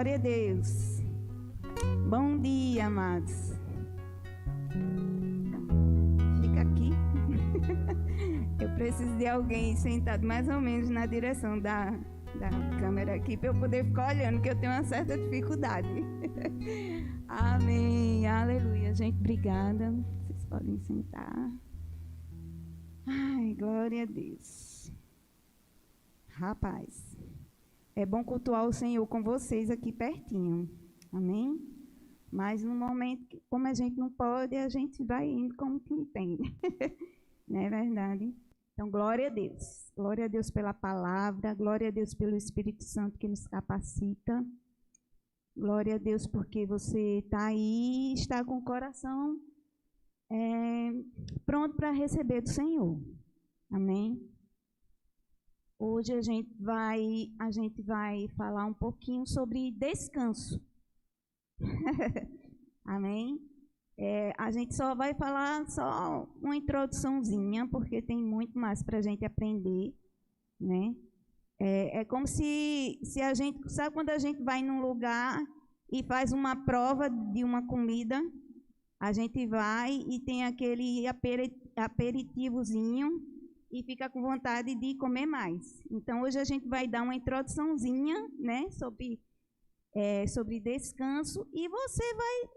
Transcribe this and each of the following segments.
glória a Deus. Bom dia, amados. Fica aqui. Eu preciso de alguém sentado mais ou menos na direção da câmera aqui para eu poder ficar olhando, que eu tenho uma certa dificuldade. Amém, aleluia. Gente, obrigada. Vocês podem sentar. Ai, glória a Deus. Rapaz, é bom cultuar o Senhor com vocês aqui pertinho. Amém? Mas no momento, como a gente não pode, a gente vai indo como que tem. Não é verdade? Então, glória a Deus. Glória a Deus pela palavra, glória a Deus pelo Espírito Santo que nos capacita. Glória a Deus porque você está aí, está com o coração pronto para receber do Senhor. Amém? Hoje a gente vai falar um pouquinho sobre descanso. Amém? A gente só vai falar só uma introduçãozinha, porque tem muito mais para a gente aprender, né? É como se a gente, sabe quando a gente vai num lugar e faz uma prova de uma comida, a gente vai e tem aquele aperitivozinho e fica com vontade de comer mais. Então, hoje a gente vai dar uma introduçãozinha, né, sobre descanso, e você vai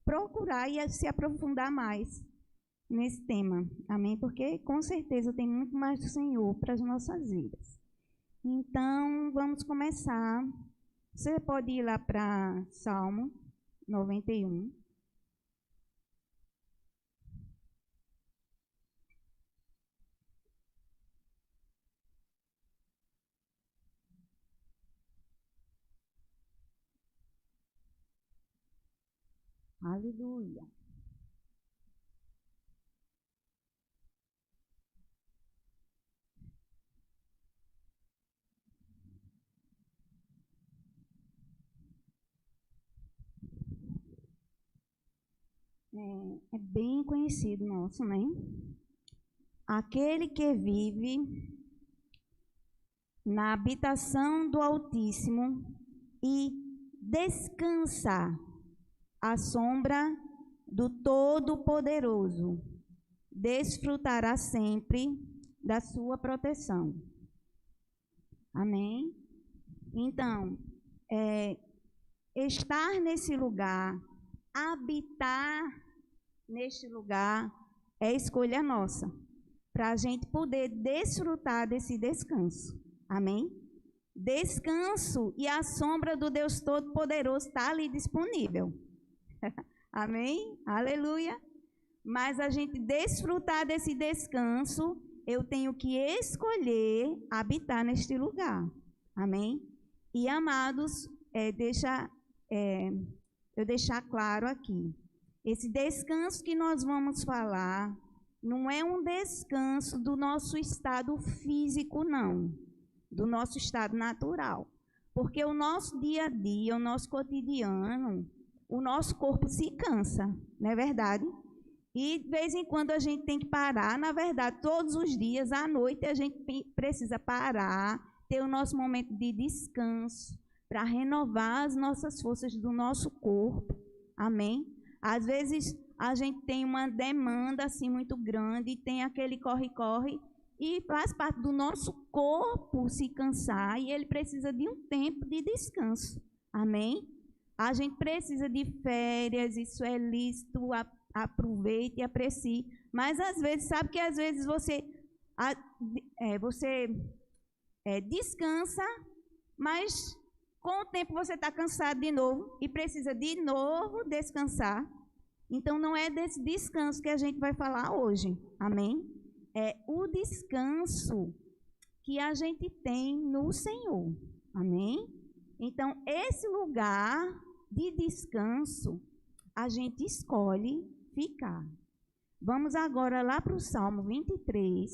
procurar e se aprofundar mais nesse tema. Amém? Porque, com certeza, tem muito mais do Senhor para as nossas vidas. Então, vamos começar. Você pode ir lá para Salmo 91. Aleluia. É bem conhecido nosso, né? Aquele que vive na habitação do Altíssimo e descansa à sombra do Todo-Poderoso, desfrutará sempre da sua proteção. Amém? Então, estar nesse lugar, habitar neste lugar, é escolha nossa, para a gente poder desfrutar desse descanso. Amém? Descanso e a sombra do Deus Todo-Poderoso está ali disponível. Amém? Aleluia. Mas a gente desfrutar desse descanso, eu tenho que escolher habitar neste lugar. Amém? E, amados, eu deixar claro aqui. Esse descanso que nós vamos falar não é um descanso do nosso estado físico, não. Do nosso estado natural. Porque o nosso dia a dia, o nosso cotidiano, o nosso corpo se cansa, não é verdade? E de vez em quando a gente tem que parar, na verdade, todos os dias, à noite, a gente precisa parar, ter o nosso momento de descanso, para renovar as nossas forças do nosso corpo. Amém? Às vezes a gente tem uma demanda assim muito grande, tem aquele corre-corre, e faz parte do nosso corpo se cansar, e ele precisa de um tempo de descanso. Amém? A gente precisa de férias, isso é lícito, aproveite e aprecie. Mas às vezes, sabe que às vezes você descansa, mas com o tempo você está cansado de novo e precisa de novo descansar. Então, não é desse descanso que a gente vai falar hoje. Amém? É o descanso que a gente tem no Senhor. Amém? Então, esse lugar de descanso, a gente escolhe ficar. Vamos agora lá para o Salmo 23.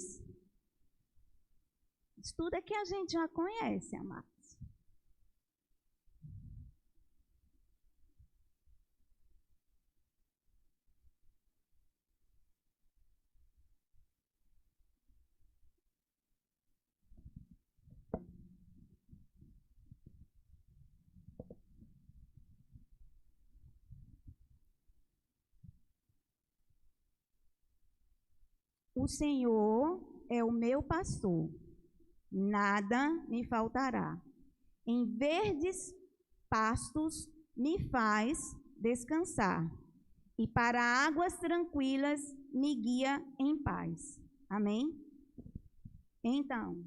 Isso tudo é que a gente já conhece, amados. o Senhor é o meu pastor, nada me faltará. Em verdes pastos me faz descansar, e para águas tranquilas me guia em paz. Amém? Então,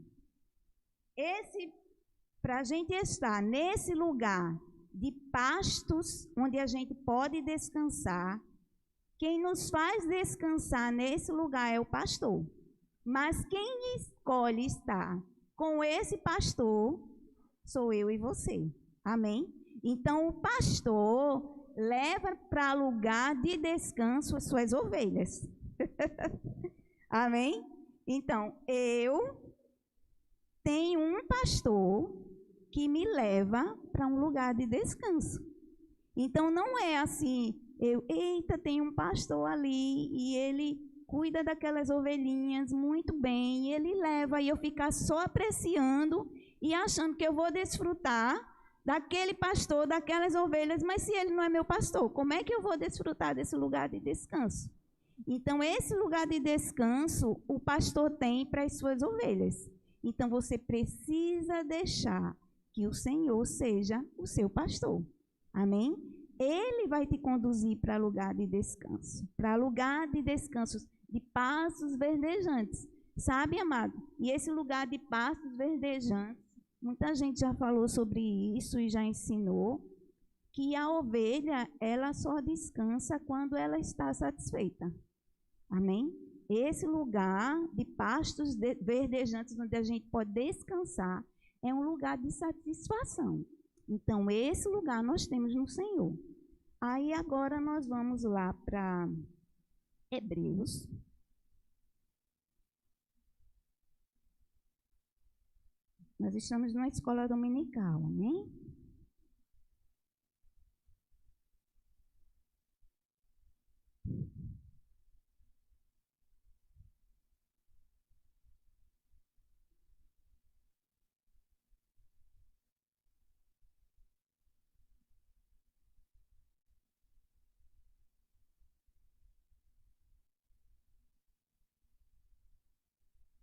para a gente estar nesse lugar de pastos, onde a gente pode descansar, quem nos faz descansar nesse lugar é o pastor. Mas quem escolhe estar com esse pastor sou eu e você. Amém? Então, o pastor leva para lugar de descanso as suas ovelhas. Amém? Então, eu tenho um pastor que me leva para um lugar de descanso. Então, não é assim, tem um pastor ali e ele cuida daquelas ovelhinhas muito bem, e ele leva, e eu ficar só apreciando e achando que eu vou desfrutar daquele pastor, daquelas ovelhas, mas se ele não é meu pastor, como é que eu vou desfrutar desse lugar de descanso? Então, esse lugar de descanso, o pastor tem para as suas ovelhas. Então, você precisa deixar que o Senhor seja o seu pastor. Amém? Ele vai te conduzir para lugar de descanso, para lugar de descanso, de pastos verdejantes. Sabe, amado? E esse lugar de pastos verdejantes, muita gente já falou sobre isso e já ensinou que a ovelha, ela só descansa quando ela está satisfeita. Amém? Esse lugar de pastos verdejantes, onde a gente pode descansar, é um lugar de satisfação. Então, esse lugar nós temos no Senhor. Aí, agora, nós vamos lá para Hebreus. Nós estamos numa escola dominical, amém?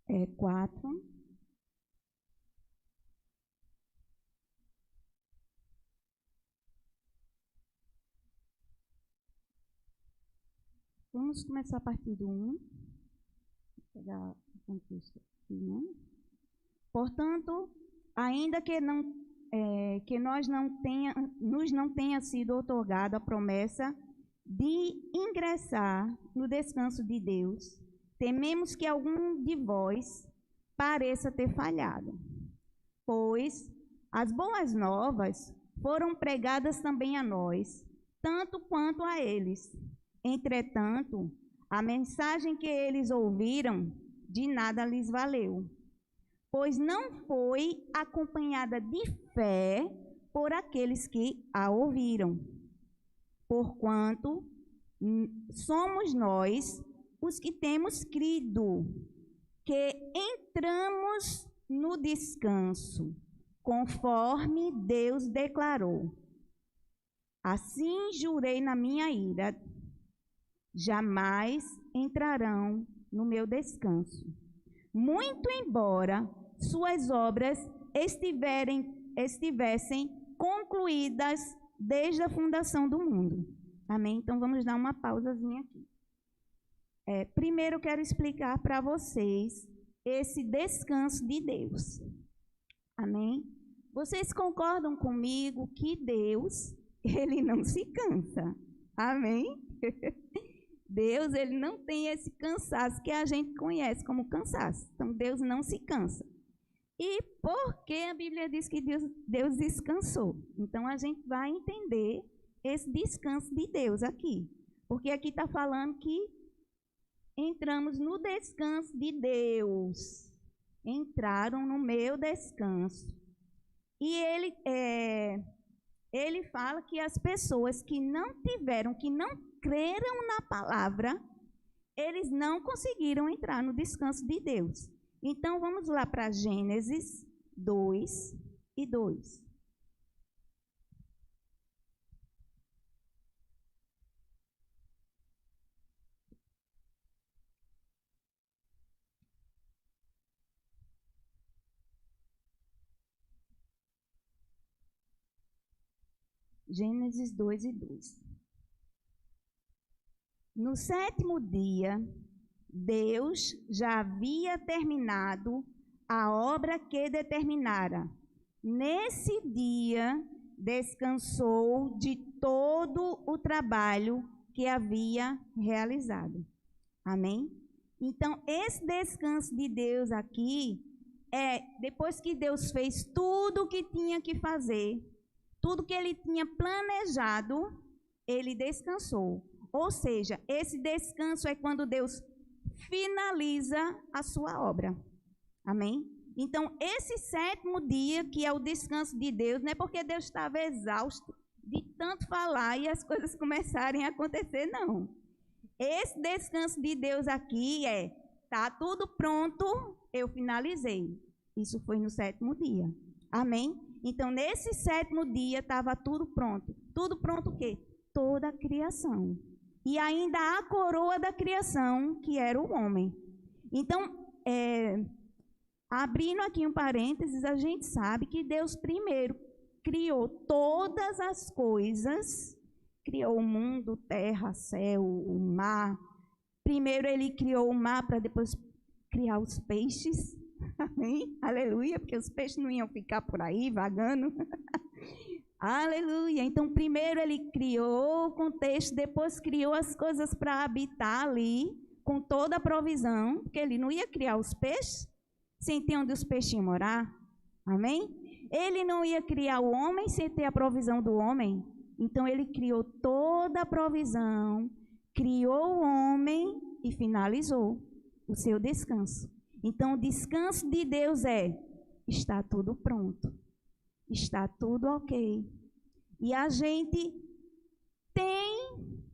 É 4. Vamos começar a partir do 1. Vou pegar o contexto aqui, né? Portanto, ainda que nos não tenha sido otorgada a promessa de ingressar no descanso de Deus, tememos que algum de vós pareça ter falhado. Pois as boas novas foram pregadas também a nós, tanto quanto a eles. Entretanto, a mensagem que eles ouviram de nada lhes valeu, pois não foi acompanhada de fé por aqueles que a ouviram. Porquanto somos nós os que temos crido, que entramos no descanso, conforme Deus declarou. Assim jurei na minha ira, jamais entrarão no meu descanso. Muito embora suas obras estivessem concluídas desde a fundação do mundo. Amém? Então, vamos dar uma pausazinha aqui. Primeiro, eu quero explicar para vocês esse descanso de Deus. Amém? Vocês concordam comigo que Deus, ele não se cansa? Amém? Deus, ele não tem esse cansaço que a gente conhece como cansaço. Então, Deus não se cansa. E por que a Bíblia diz que Deus descansou? Então, a gente vai entender esse descanso de Deus aqui. Porque aqui está falando que entramos no descanso de Deus. Entraram no meu descanso. E ele fala que as pessoas que não creram na palavra, eles não conseguiram entrar no descanso de Deus. Então, vamos lá para Gênesis 2:2. Gênesis 2:2. No 7º dia, Deus já havia terminado a obra que determinara. Nesse dia, descansou de todo o trabalho que havia realizado. Amém? Então, esse descanso de Deus aqui depois que Deus fez tudo o que tinha que fazer, tudo que ele tinha planejado, ele descansou. Ou seja, esse descanso é quando Deus finaliza a sua obra. Amém? Então, esse 7º dia, que é o descanso de Deus, não é porque Deus estava exausto de tanto falar e as coisas começarem a acontecer, não. Esse descanso de Deus aqui está tudo pronto, eu finalizei. Isso foi no 7º dia. Amém? Então, nesse 7º dia, estava tudo pronto. Tudo pronto o quê? Toda a criação. E ainda a coroa da criação, que era o homem. Então, abrindo aqui um parênteses, a gente sabe que Deus primeiro criou todas as coisas, criou o mundo, terra, céu, o mar. Primeiro ele criou o mar para depois criar os peixes. Amém? Aleluia, porque os peixes não iam ficar por aí vagando. Aleluia. Então, primeiro ele criou o contexto, depois criou as coisas para habitar ali, com toda a provisão, porque ele não ia criar os peixes sem ter onde os peixes iam morar. Amém? Ele não ia criar o homem sem ter a provisão do homem. Então, ele criou toda a provisão, criou o homem e finalizou o seu descanso. Então, o descanso de Deus está tudo pronto, está tudo ok. E a gente tem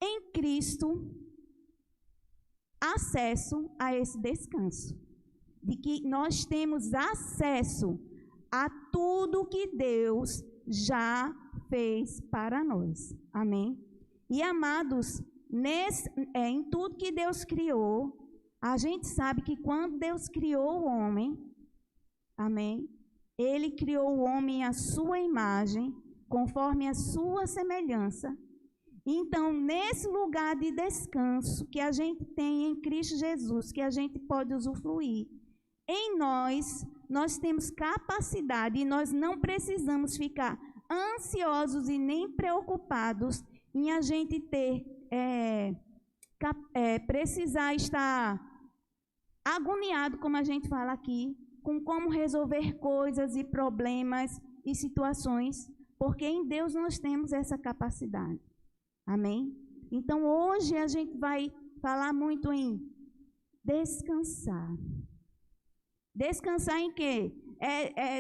em Cristo acesso a esse descanso. De que nós temos acesso a tudo que Deus já fez para nós. Amém? E, amados, em tudo que Deus criou, a gente sabe que quando Deus criou o homem, amém? Ele criou o homem à sua imagem, conforme a sua semelhança. Então, nesse lugar de descanso que a gente tem em Cristo Jesus, que a gente pode usufruir, em nós temos capacidade e nós não precisamos ficar ansiosos e nem preocupados em a gente precisar estar agoniado, como a gente fala aqui, com como resolver coisas e problemas e situações, porque em Deus nós temos essa capacidade. Amém? Então, hoje a gente vai falar muito em descansar. Descansar em quê?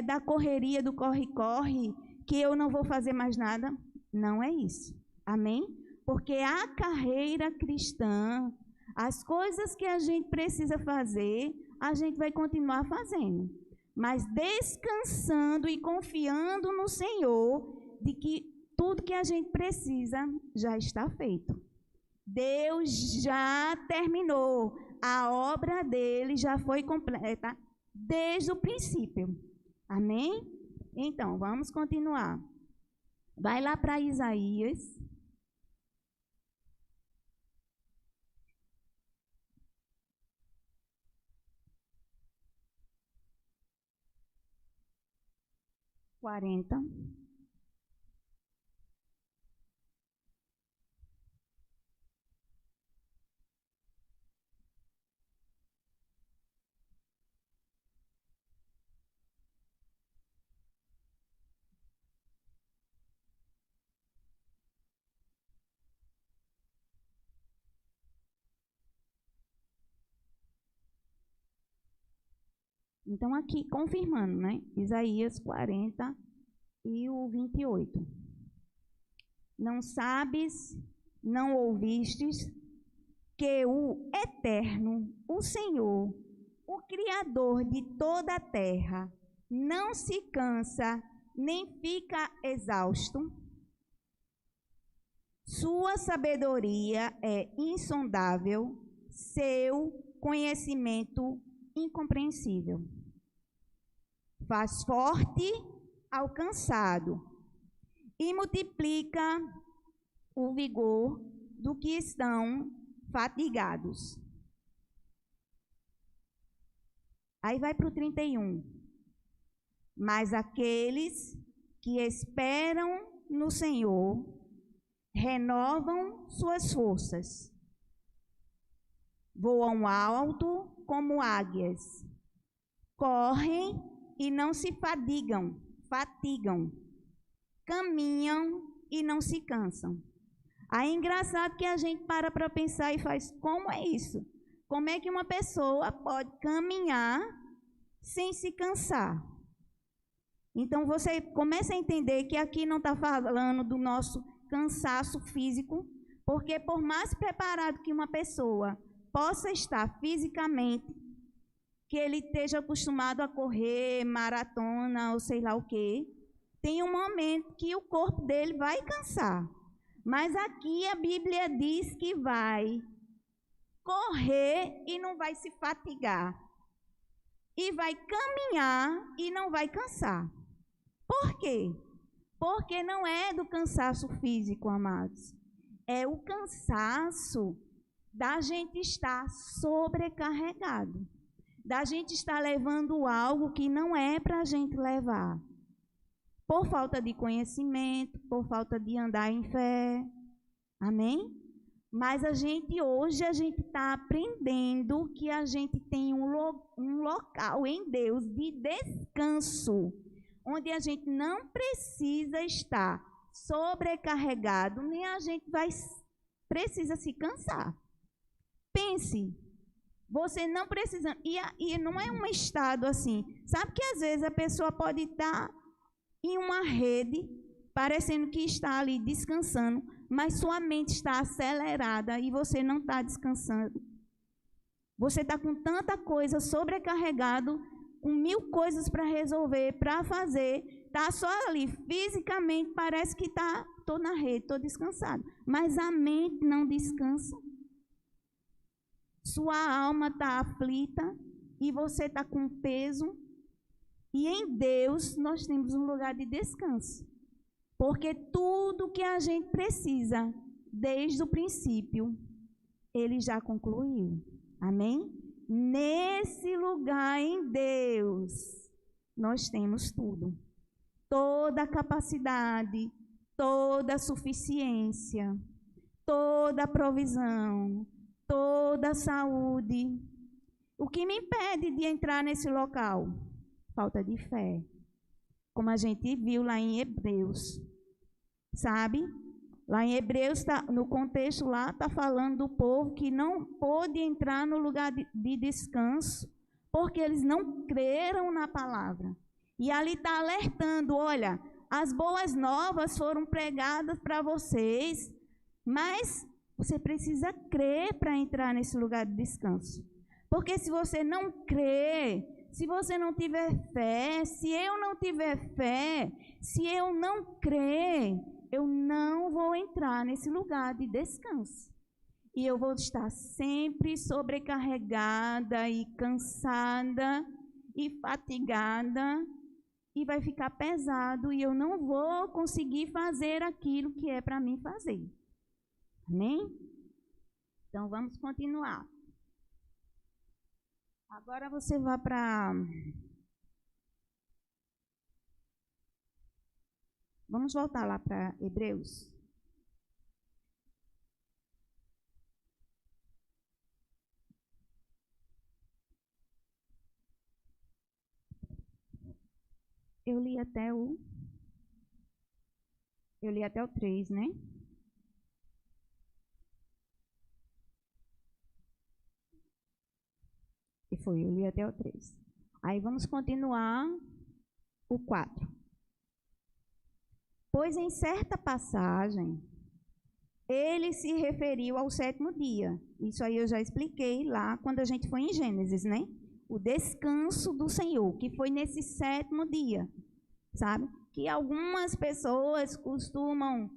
Da correria, do corre-corre, que eu não vou fazer mais nada? Não é isso. Amém? Porque a carreira cristã, as coisas que a gente precisa fazer, a gente vai continuar fazendo. Mas descansando e confiando no Senhor, de que tudo que a gente precisa já está feito. Deus já terminou. A obra dele já foi completa desde o princípio. Amém? Então, vamos continuar. Vai lá para Isaías. Então, aqui, confirmando, né? Isaías 40 e o 28. Não sabes, não ouvistes, que o Eterno, o Senhor, o Criador de toda a terra, não se cansa, nem fica exausto? Sua sabedoria é insondável, seu conhecimento incompreensível. Faz forte ao cansado e multiplica o vigor do que estão fatigados. Aí vai para o 31. Mas aqueles que esperam no Senhor renovam suas forças, voam alto como águias, correm e não se fatigam, caminham e não se cansam. Aí é engraçado que a gente para pensar e faz, como é isso? Como é que uma pessoa pode caminhar sem se cansar? Então você começa a entender que aqui não está falando do nosso cansaço físico, porque por mais preparado que uma pessoa possa estar fisicamente, que ele esteja acostumado a correr maratona ou sei lá o quê, tem um momento que o corpo dele vai cansar. Mas aqui a Bíblia diz que vai correr e não vai se fatigar. E vai caminhar e não vai cansar. Por quê? Porque não é do cansaço físico, amados. É o cansaço da gente estar sobrecarregado. Da gente estar levando algo que não é para a gente levar. Por falta de conhecimento, por falta de andar em fé. Amém? Mas hoje a gente está aprendendo que a gente tem um local em Deus de descanso, onde a gente não precisa estar sobrecarregado, nem a gente precisa se cansar. Pense, você não precisa, e não é um estado assim, sabe que às vezes a pessoa pode estar em uma rede, parecendo que está ali descansando, mas sua mente está acelerada e você não está descansando. Você está com tanta coisa, sobrecarregado, com 1000 coisas para resolver, para fazer, está só ali, fisicamente parece que estou na rede, estou descansado, mas a mente não descansa. Sua alma está aflita e você está com peso. E em Deus nós temos um lugar de descanso. Porque tudo que a gente precisa, desde o princípio, Ele já concluiu. Amém? Nesse lugar em Deus, nós temos tudo. Toda a capacidade, toda a suficiência, toda a provisão, toda a saúde. O que me impede de entrar nesse local? Falta de fé. Como a gente viu lá em Hebreus. Sabe? Lá em Hebreus, no contexto lá, está falando do povo que não pôde entrar no lugar de descanso, porque eles não creram na palavra. E ali está alertando, olha, as boas novas foram pregadas para vocês, mas você precisa crer para entrar nesse lugar de descanso. Porque se você não crer, se você não tiver fé, se eu não tiver fé, se eu não crer, eu não vou entrar nesse lugar de descanso. E eu vou estar sempre sobrecarregada e cansada e fatigada e vai ficar pesado e eu não vou conseguir fazer aquilo que é para mim fazer. Amém? Então, vamos continuar. Agora você vai para... Vamos voltar lá para Hebreus. Eu li até o 3, né? Eu li até o 3. Aí vamos continuar o 4. Pois em certa passagem, ele se referiu ao 7º dia. Isso aí eu já expliquei lá quando a gente foi em Gênesis, né? O descanso do Senhor, que foi nesse 7º dia, sabe? Que algumas pessoas costumam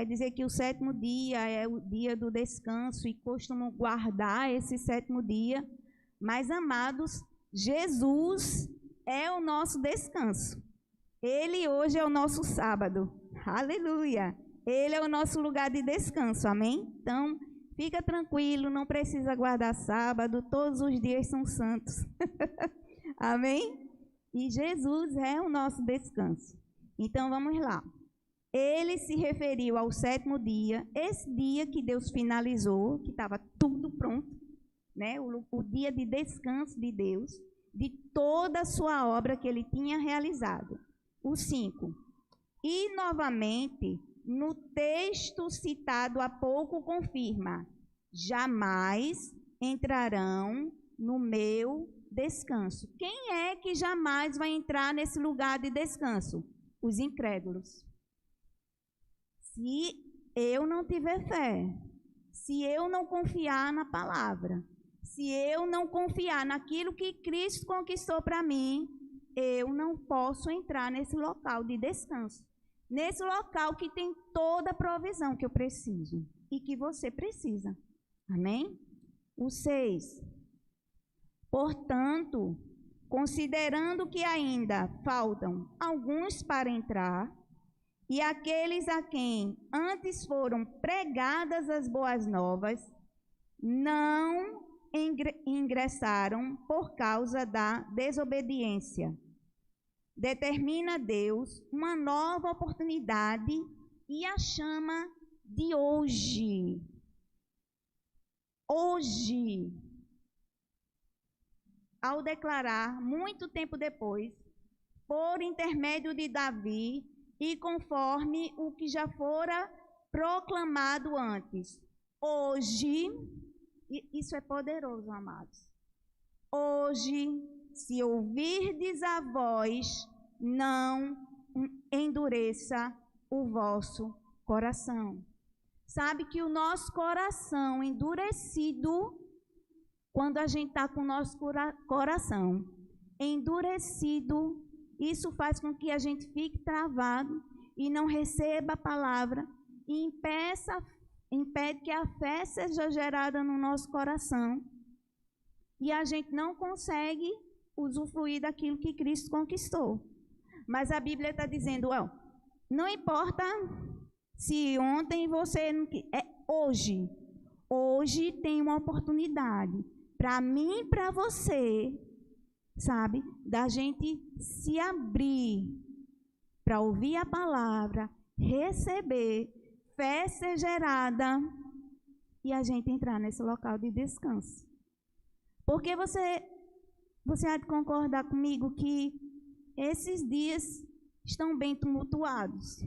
dizer que o 7º dia é o dia do descanso e costumam guardar esse 7º dia. Mas, amados, Jesus é o nosso descanso. Ele hoje é o nosso sábado. Aleluia! Ele é o nosso lugar de descanso, amém? Então, fica tranquilo, não precisa guardar sábado, todos os dias são santos. Amém? E Jesus é o nosso descanso. Então, vamos lá. Ele se referiu ao 7º dia, esse dia que Deus finalizou, que estava tudo pronto, né? O dia de descanso de Deus, de toda a sua obra que ele tinha realizado. O 5. E, novamente, no texto citado há pouco confirma: jamais entrarão no meu descanso. Quem é que jamais vai entrar nesse lugar de descanso? Os incrédulos. Se eu não tiver fé, se eu não confiar na palavra, se eu não confiar naquilo que Cristo conquistou para mim, eu não posso entrar nesse local de descanso. Nesse local que tem toda a provisão que eu preciso e que você precisa. Amém? O 6. Portanto, considerando que ainda faltam alguns para entrar, e aqueles a quem antes foram pregadas as boas novas, não ingressaram por causa da desobediência. Determina Deus uma nova oportunidade e a chama de hoje. Hoje. Ao declarar, muito tempo depois, por intermédio de Davi, e conforme o que já fora proclamado antes. Hoje, isso é poderoso, amados. Hoje, se ouvirdes a voz, não endureça o vosso coração. Sabe que o nosso coração endurecido, quando a gente está com o nosso coração endurecido, isso faz com que a gente fique travado e não receba a palavra e impede que a fé seja gerada no nosso coração. E a gente não consegue usufruir daquilo que Cristo conquistou. Mas a Bíblia está dizendo, não importa se ontem você não quis, hoje. Hoje tem uma oportunidade para mim e para você, sabe, da gente se abrir para ouvir a palavra, receber, fé ser gerada e a gente entrar nesse local de descanso. Porque você há de concordar comigo que esses dias estão bem tumultuados.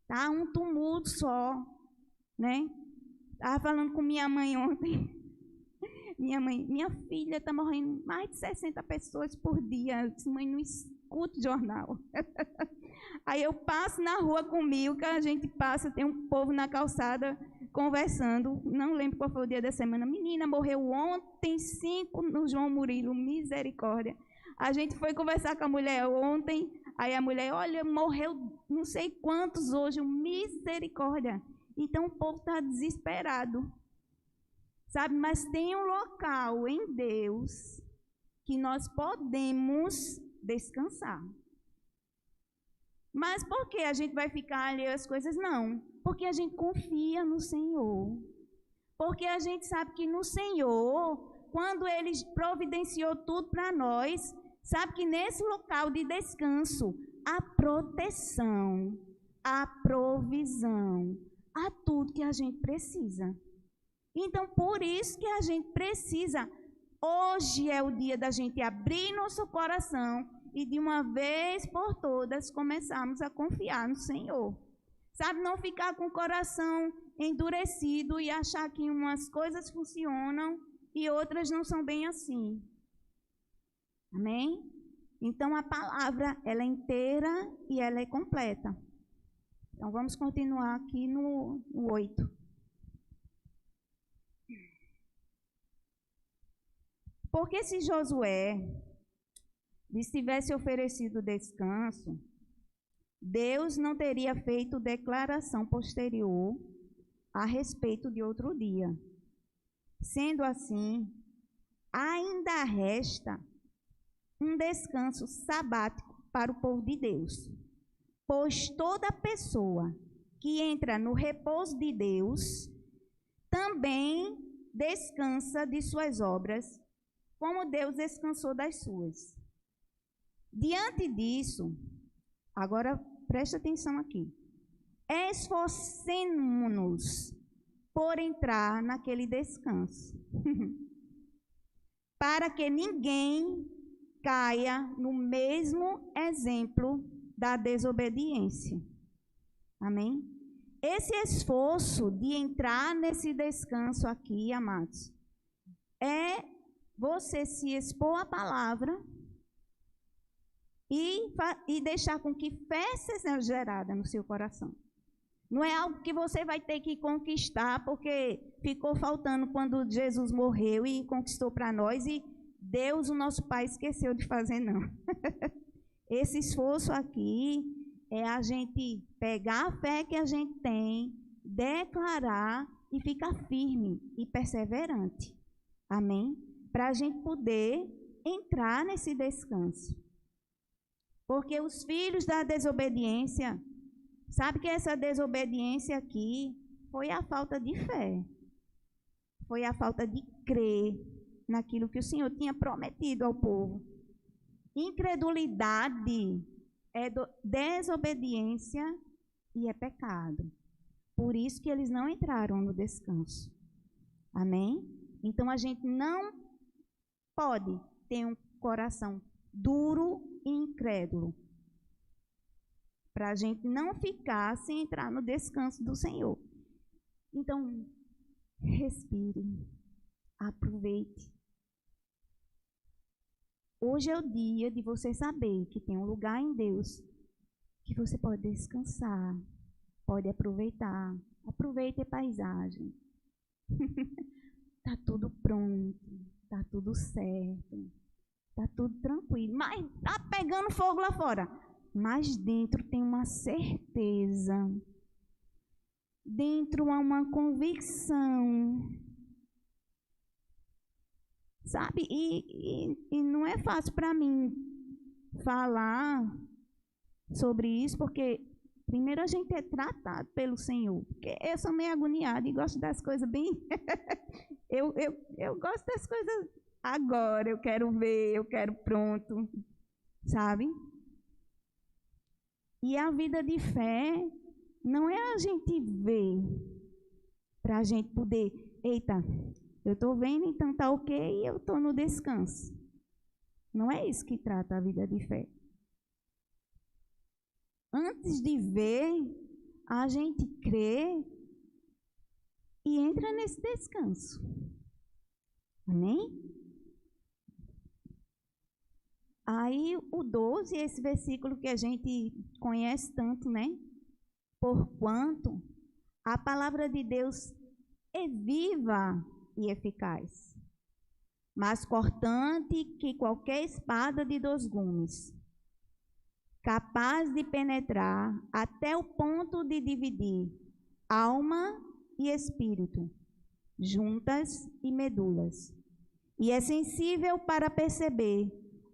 Tá um tumulto só, né? Estava falando com minha mãe ontem. Minha filha está morrendo mais de 60 pessoas por dia. Eu disse, mãe, não escuto jornal. Aí eu passo na rua com Milka, a gente passa, tem um povo na calçada conversando. Não lembro qual foi o dia da semana. Menina, morreu ontem 5 no João Murilo, misericórdia. A gente foi conversar com a mulher ontem, aí a mulher, olha, morreu não sei quantos hoje, misericórdia. Então o povo está desesperado. Sabe, mas tem um local em Deus que nós podemos descansar. Mas por que a gente vai ficar ali as coisas? Não, porque a gente confia no Senhor. Porque a gente sabe que no Senhor, quando Ele providenciou tudo para nós, sabe que nesse local de descanso, há proteção, há provisão, há tudo que a gente precisa. Então, por isso que a gente precisa, hoje é o dia da gente abrir nosso coração e de uma vez por todas começarmos a confiar no Senhor. Sabe, não ficar com o coração endurecido e achar que umas coisas funcionam e outras não são bem assim. Amém? Então, a palavra, ela é inteira e ela é completa. Então, vamos continuar aqui no 8. Porque se Josué lhes tivesse oferecido descanso, Deus não teria feito declaração posterior a respeito de outro dia. Sendo assim, ainda resta um descanso sabático para o povo de Deus. Pois toda pessoa que entra no repouso de Deus também descansa de suas obras, como Deus descansou das suas. Diante disso, agora presta atenção aqui. Esforcemo-nos por entrar naquele descanso, para que ninguém caia no mesmo exemplo da desobediência. Amém? Esse esforço de entrar nesse descanso aqui, amados, é você se expor à palavra e deixar com que fé seja gerada no seu coração. Não é algo que você vai ter que conquistar, porque ficou faltando quando Jesus morreu e conquistou para nós, e Deus, o nosso Pai, esqueceu de fazer, não. Esse esforço aqui é a gente pegar a fé que a gente tem, declarar e ficar firme e perseverante. Amém? Para a gente poder entrar nesse descanso. Porque os filhos da desobediência, sabe que essa desobediência aqui foi a falta de fé. Foi a falta de crer naquilo que o Senhor tinha prometido ao povo. Incredulidade é desobediência e é pecado. Por isso que eles não entraram no descanso. Amém? Então a gente não pode ter um coração duro e incrédulo, para a gente não ficar sem entrar no descanso do Senhor. Então, respire, aproveite. Hoje é o dia de você saber que tem um lugar em Deus que você pode descansar, pode aproveitar. Aproveite a paisagem. Está tudo pronto, está tudo certo, está tudo tranquilo. Mas está pegando fogo lá fora. Mas dentro tem uma certeza. Dentro há uma convicção. Sabe? E não é fácil para mim falar sobre isso, porque primeiro a gente é tratado pelo Senhor. Porque eu sou meio agoniada e gosto das coisas bem... eu gosto das coisas agora, eu quero ver, eu quero pronto, sabe? E a vida de fé não é a gente ver para a gente poder... Eita, eu estou vendo, então está ok, e eu estou no descanso. Não é isso que trata a vida de fé. Antes de ver, a gente crê e entra nesse descanso. Amém? Aí o 12, esse versículo que a gente conhece tanto, né? Porquanto a palavra de Deus é viva e eficaz, mais cortante que qualquer espada de 2 gumes, capaz de penetrar até o ponto de dividir alma e espírito, juntas e medulas, e é sensível para perceber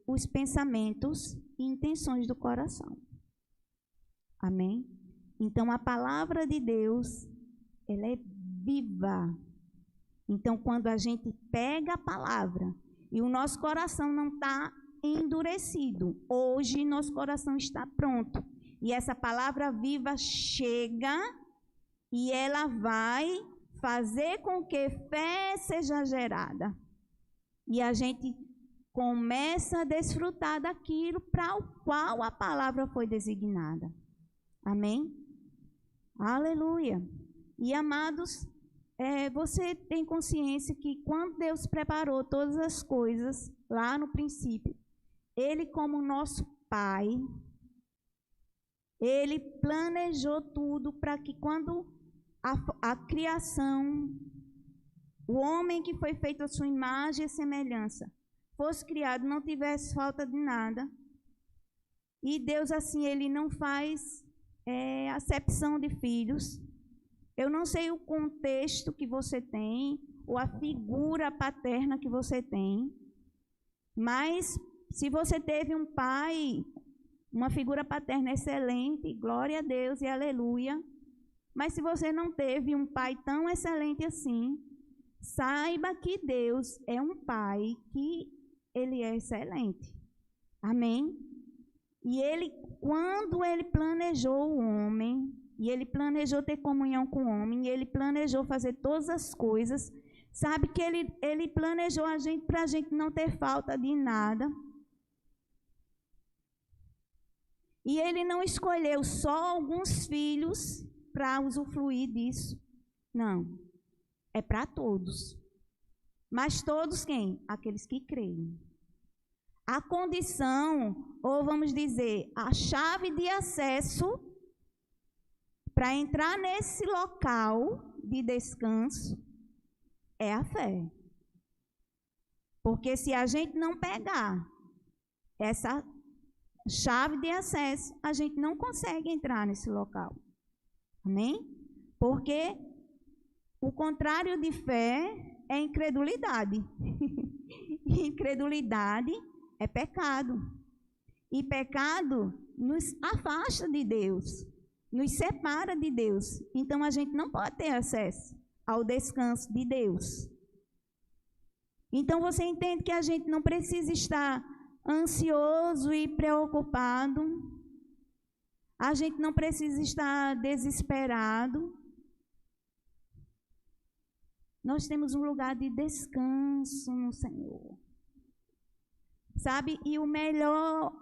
os pensamentos e intenções do coração. Amém? Então, a palavra de Deus, ela é viva. Então, quando a gente pega a palavra e o nosso coração não está endurecido, hoje nosso coração está pronto. E essa palavra viva chega e ela vai fazer com que fé seja gerada. E a gente começa a desfrutar daquilo para o qual a palavra foi designada. Amém? Aleluia. E amados, você tem consciência que quando Deus preparou todas as coisas lá no princípio, Ele, como nosso Pai, Ele planejou tudo para que quando a criação, o homem que foi feito à sua imagem e semelhança, fosse criado, não tivesse falta de nada. E Deus, assim, Ele não faz acepção de filhos. Eu não sei o contexto que você tem, ou a figura paterna que você tem, mas se você teve um pai, uma figura paterna excelente, glória a Deus e aleluia. Mas se você não teve um pai tão excelente assim, saiba que Deus é um pai que ele é excelente. Amém? E ele, quando ele planejou o homem, e ele planejou ter comunhão com o homem, e ele planejou fazer todas as coisas, sabe que ele planejou a gente para a gente não ter falta de nada. E ele não escolheu só alguns filhos para usufruir disso. Não. É para todos. Mas todos quem? Aqueles que creem. A condição, ou vamos dizer, a chave de acesso para entrar nesse local de descanso é a fé. Porque se a gente não pegar essa chave de acesso, a gente não consegue entrar nesse local. Amém? Porque o contrário de fé é incredulidade. E incredulidade é pecado. E pecado nos afasta de Deus, nos separa de Deus. Então a gente não pode ter acesso ao descanso de Deus. Então você entende que a gente não precisa estar ansioso e preocupado. A gente não precisa estar desesperado. Nós temos um lugar de descanso no Senhor. Sabe? E o melhor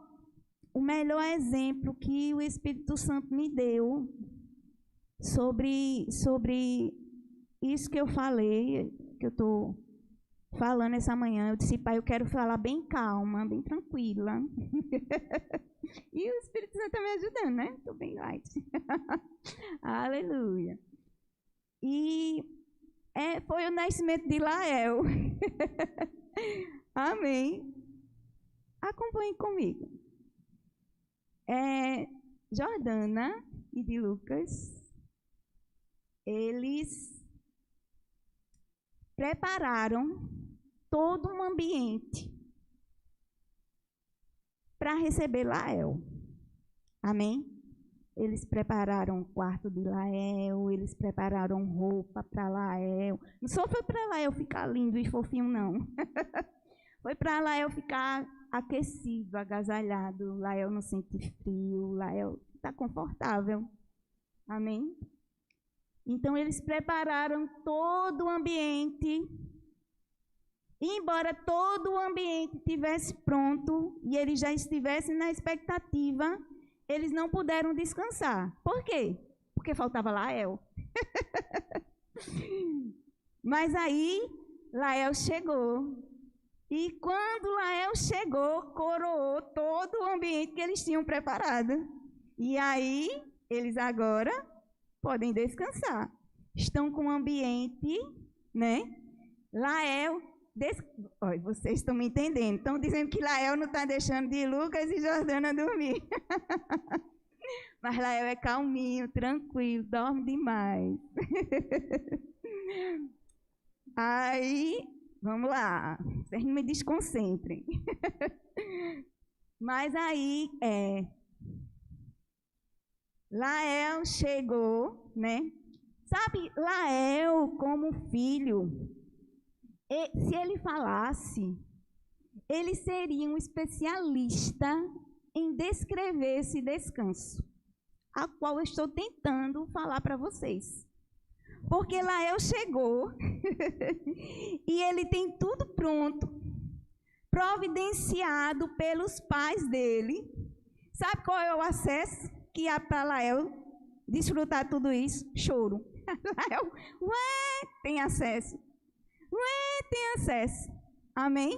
exemplo que o Espírito Santo me deu sobre isso que eu falei, que eu estou falando essa manhã, eu disse, pai, eu quero falar bem calma, bem tranquila. E o Espírito Santo está me ajudando, né? Estou bem light. Aleluia. E foi o nascimento de Lael. Amém. Acompanhe comigo. Jordana e de Lucas, eles prepararam todo um ambiente para receber Lael. Amém? Eles prepararam o quarto de Lael, eles prepararam roupa para Lael. Não só foi para Lael ficar lindo e fofinho, não. Foi para Lael ficar aquecido, agasalhado. Lael não sente frio, Lael está confortável. Amém? Então, eles prepararam todo o ambiente. E embora todo o ambiente estivesse pronto e eles já estivessem na expectativa, eles não puderam descansar. Por quê? Porque faltava Lael. Mas aí, Lael chegou. E quando Lael chegou, coroou todo o ambiente que eles tinham preparado. E aí, eles agora podem descansar. Estão com o ambiente, né? Lael, olha, vocês estão me entendendo. Estão dizendo que Lael não está deixando de Lucas e Jordana dormir. Mas Lael é calminho, tranquilo, dorme demais. Aí, vamos lá. Vocês não me desconcentrem. Mas aí, Lael chegou, né? Sabe, Lael, como filho, se ele falasse, ele seria um especialista em descrever esse descanso, a qual eu estou tentando falar para vocês. Porque Lael chegou e ele tem tudo pronto, providenciado pelos pais dele. Sabe qual é o acesso que há para Lael desfrutar tudo isso? Choro. Lael, tem acesso. Tem acesso. Amém?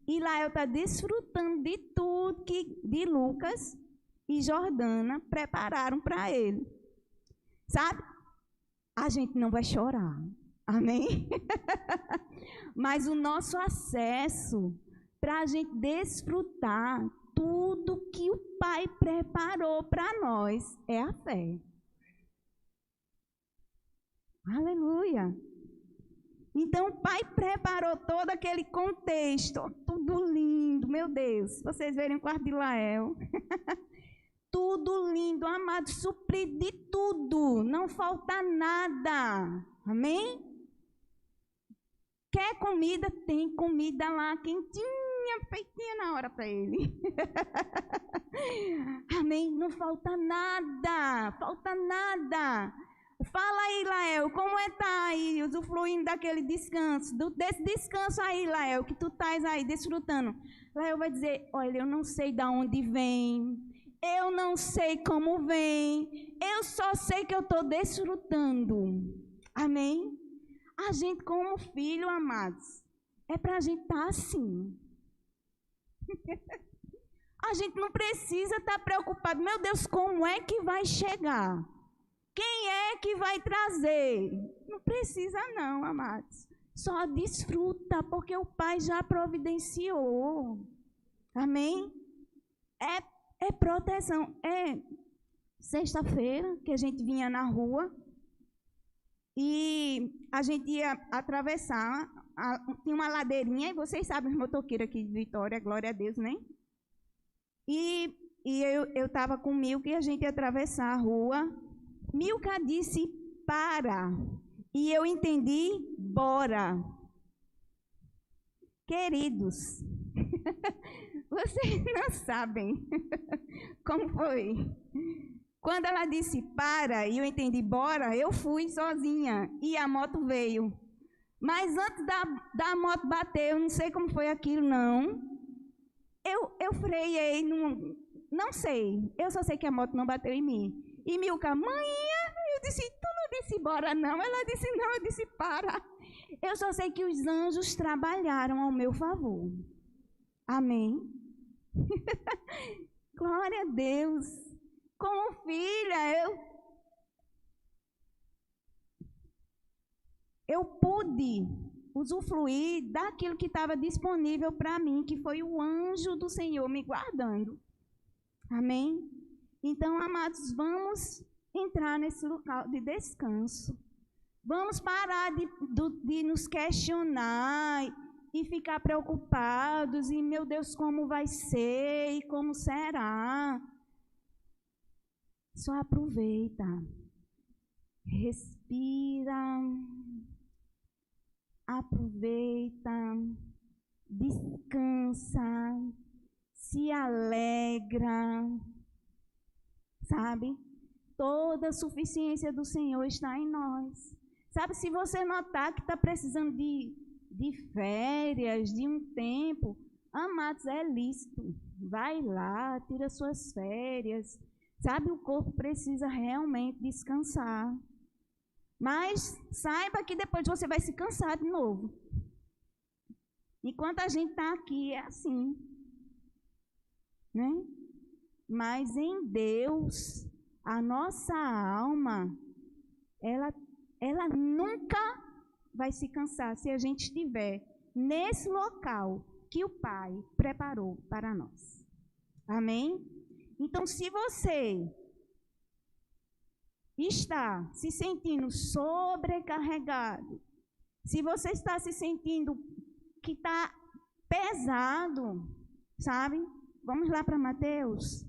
E Lael está desfrutando de tudo que de Lucas e Jordana prepararam para ele. Sabe? A gente não vai chorar. Amém? Mas o nosso acesso para a gente desfrutar tudo que o Pai preparou para nós é a fé. Aleluia. Então, o Pai preparou todo aquele contexto, tudo lindo, meu Deus. Vocês verem o quarto de Lael. tudo lindo, amado, suprido de tudo, não falta nada. Amém? Quer comida? Tem comida lá, quentinha, feitinha na hora para ele. Amém? Não falta nada, falta nada. Fala aí, Lael, como é tá aí, usufruindo daquele descanso, desse descanso aí, Lael, que tu estás aí desfrutando. Lael vai dizer, olha, eu não sei de onde vem, eu não sei como vem, eu só sei que eu estou desfrutando. Amém? A gente como filho, amados, é para a gente estar assim. A gente não precisa estar preocupado, meu Deus, como é que vai chegar? Quem é que vai trazer? Não precisa não, amados. Só desfruta, porque o Pai já providenciou. Amém? É proteção. É sexta-feira que a gente vinha na rua e a gente ia atravessar, tinha uma ladeirinha, e vocês sabem os motoqueiros aqui de Vitória, glória a Deus, né? E eu estava com Milka e a gente ia atravessar a rua. Milka disse, para. E eu entendi, bora. Queridos, vocês não sabem como foi. Quando ela disse, para, e eu entendi, bora, eu fui sozinha. E a moto veio. Mas antes da moto bater, eu não sei como foi aquilo, não. Eu freiei, não sei. Eu só sei que a moto não bateu em mim. E Milka, mãe, eu disse, tu não disse bora não? Ela disse não, eu disse para. Eu só sei que os anjos trabalharam ao meu favor. Amém? Glória a Deus. Como filha, eu pude usufruir daquilo que estava disponível para mim, que foi o anjo do Senhor me guardando. Amém? Então, amados, vamos entrar nesse local de descanso. Vamos parar de nos questionar e ficar preocupados e, meu Deus, como vai ser e como será. Só aproveita, respira, aproveita, descansa, se alegra. Sabe? Toda a suficiência do Senhor está em nós. Sabe, se você notar que está precisando de férias, de um tempo, amados, é lícito. Vai lá, tira suas férias. Sabe, o corpo precisa realmente descansar. Mas saiba que depois você vai se cansar de novo. Enquanto a gente está aqui, é assim. Né? Mas em Deus, a nossa alma, ela nunca vai se cansar se a gente estiver nesse local que o Pai preparou para nós. Amém? Então, se você está se sentindo sobrecarregado, se você está se sentindo que está pesado, sabe? Vamos lá para Mateus.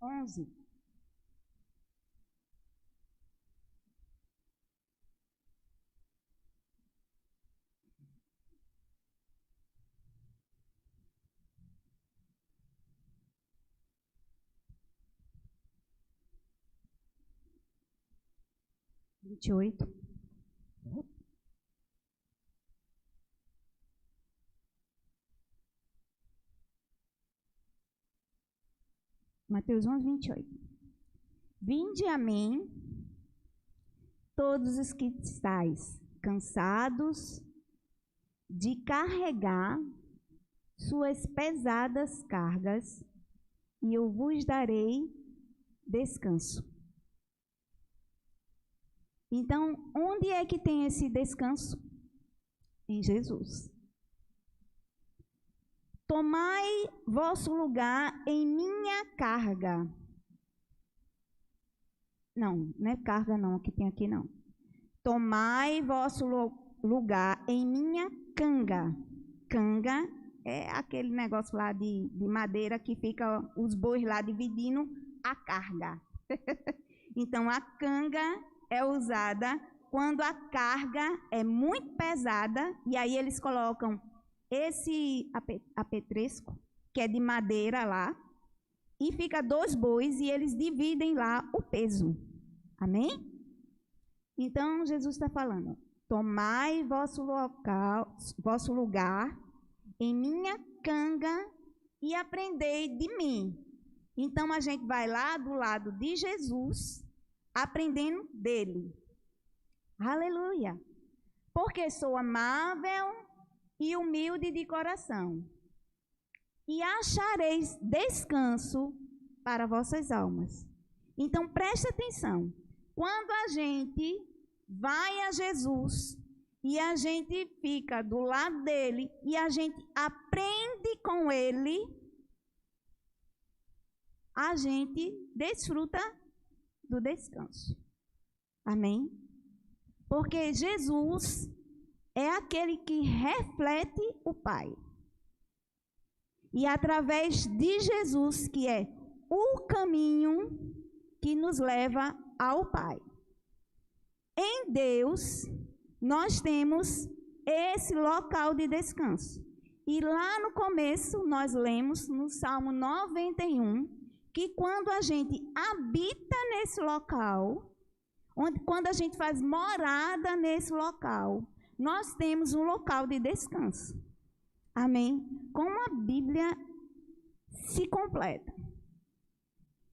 Onze. Vinte e oito. Mateus 11, 28. Vinde a mim, todos os que estáis cansados de carregar suas pesadas cargas, e eu vos darei descanso. Então, onde é que tem esse descanso? Em Jesus. tomai vosso lugar em minha carga. Não, não é carga não, que tem aqui não. Tomai vosso lugar em minha canga. Canga é aquele negócio lá de madeira que fica os bois lá dividindo a carga. Então, a canga é usada quando a carga é muito pesada, e aí eles colocam esse apetresco, que é de madeira lá, e fica 2 bois e eles dividem lá o peso. Amém? Então, Jesus está falando, tomai vosso lugar em minha canga e aprendei de mim. Então, a gente vai lá do lado de Jesus, aprendendo dele. Aleluia! Porque sou amável e humilde de coração, e achareis descanso para vossas almas. Então, preste atenção. Quando a gente vai a Jesus e a gente fica do lado dele e a gente aprende com ele, a gente desfruta do descanso. Amém? Porque Jesus é aquele que reflete o Pai. E através de Jesus, que é o caminho que nos leva ao Pai. Em Deus, nós temos esse local de descanso. E lá no começo, nós lemos no Salmo 91, que quando a gente habita nesse local, quando a gente faz morada nesse local, nós temos um local de descanso. Amém? Como a Bíblia se completa.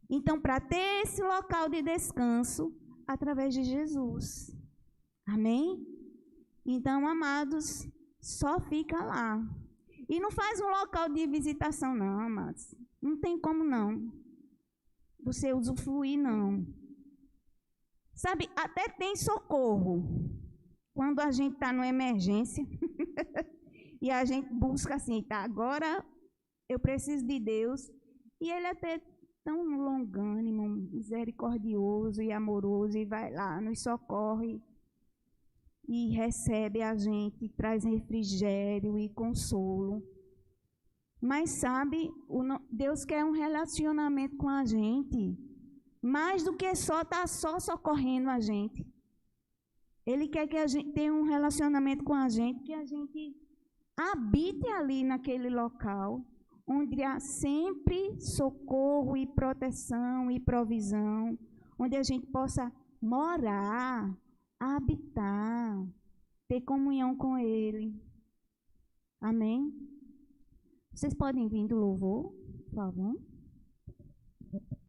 Então, para ter esse local de descanso, através de Jesus. Amém? Então, amados, só fica lá. E não faz um local de visitação, não, amados. Não tem como, não. Você usufruir, não. Sabe, até tem socorro. Quando a gente está numa emergência e a gente busca assim, tá, agora eu preciso de Deus. E Ele até tão longânimo, misericordioso e amoroso, e vai lá, nos socorre e recebe a gente, traz refrigério e consolo. Mas sabe, Deus quer um relacionamento com a gente, mais do que só estar só socorrendo a gente. Ele quer que a gente tenha um relacionamento com a gente, que a gente habite ali naquele local, onde há sempre socorro e proteção e provisão, onde a gente possa morar, habitar, ter comunhão com Ele. Amém? Vocês podem vir do louvor, por favor?